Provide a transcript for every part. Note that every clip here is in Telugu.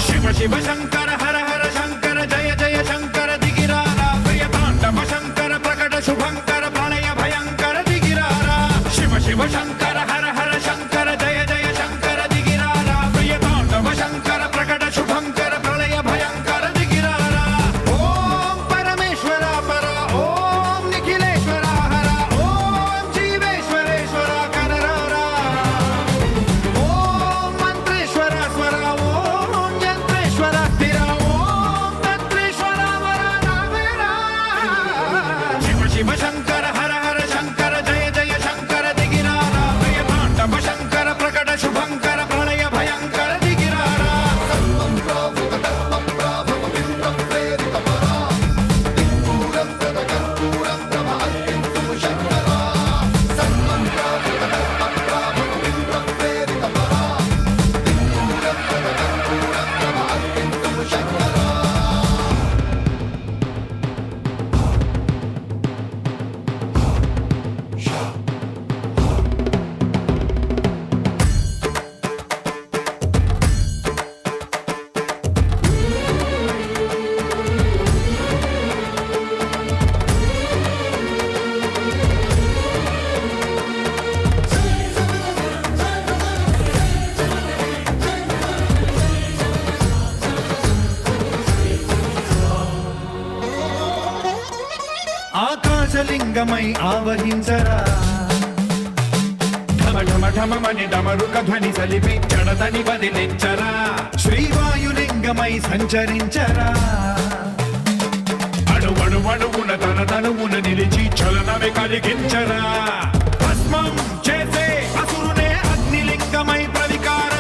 శివ శివ శంకర హర హర శంకర జయ జయ శంకర దిగిరారా ప్రియతాండవ శంకర ప్రకట శుభంకర ప్రళయ భయంకర దిగిరారా శివ శివ శంకర హర హర శంకర జయ జయ శంకర దిగిరారా ప్రియతాండవ శంకర ప్రకట శుభంకర ప్రళయ భయంకర దిగిరారా ఓం పరమేశ్వర పర ఓం నిఖిలేశ్వర హర ఓం జీవేశ్వరేశ్వర కరరారా ఓం మంత్రేశ్వర స్వర ఓం యంత్రేశ్వర స్థిర ఓం తంత్రేశ్వర వర నావేరా శివ శివ శంకర హర హర శంకర జయ జయ శంకర దిగిరారా ప్రియతాండవ శంకర ప్రకట శుభంకర ప్రళయ భయంకర దిగిరారా ఆకాశలింగమై ఆవహించరా ఢమ ఢమ ఢమమని డమరుక ధ్వని సలిపి జడదని వదిలించరా శ్రీవాయులింగమై సంచరించరా అణువణువున తన తనువున నిలిచి చలనమే కలిగించరా భస్మం చేసే అసురునే అగ్నిలింగమై ప్రవికార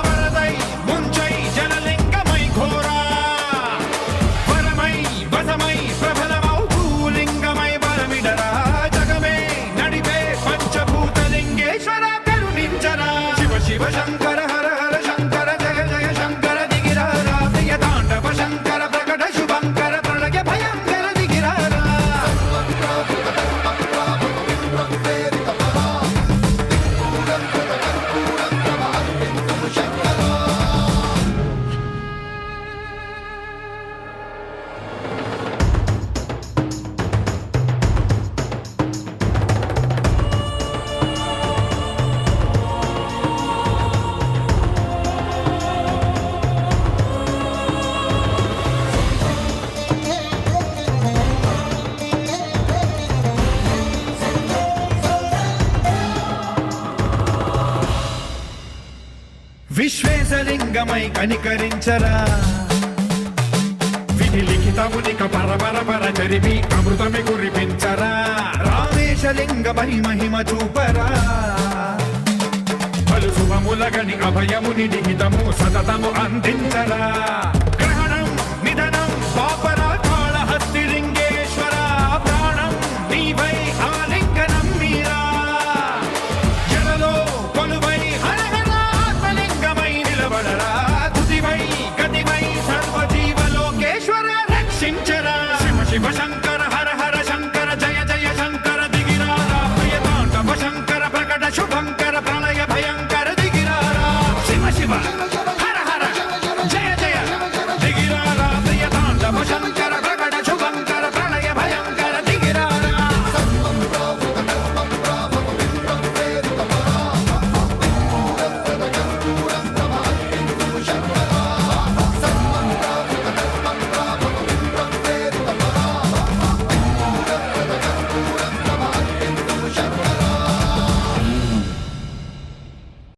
వరదై ముంచై జలలింగమై ఘోరా వరమై వసమై ప్రబలమౌ భూలింగమై బలమిడరా జగమే నడిపే పంచభూతలింగేశ్వర కరుణించరా శివ శివ శంకర హర హర శంకర జయ జయ శంకర దిగిరారా ప్రియతాండవ శంకర ప్రకట శుభంకర ప్రళయ భయంకర దిగిరారా విశ్వేశలింగమై కనికరించరా విధి లిఖితమునిక పరపర పర చరిమి అమృతమి కురిపించరా రామేశలింగమై మహిమ చూపరా పలు శుభములగని అభయముని లిఖితము సతతము అందించరా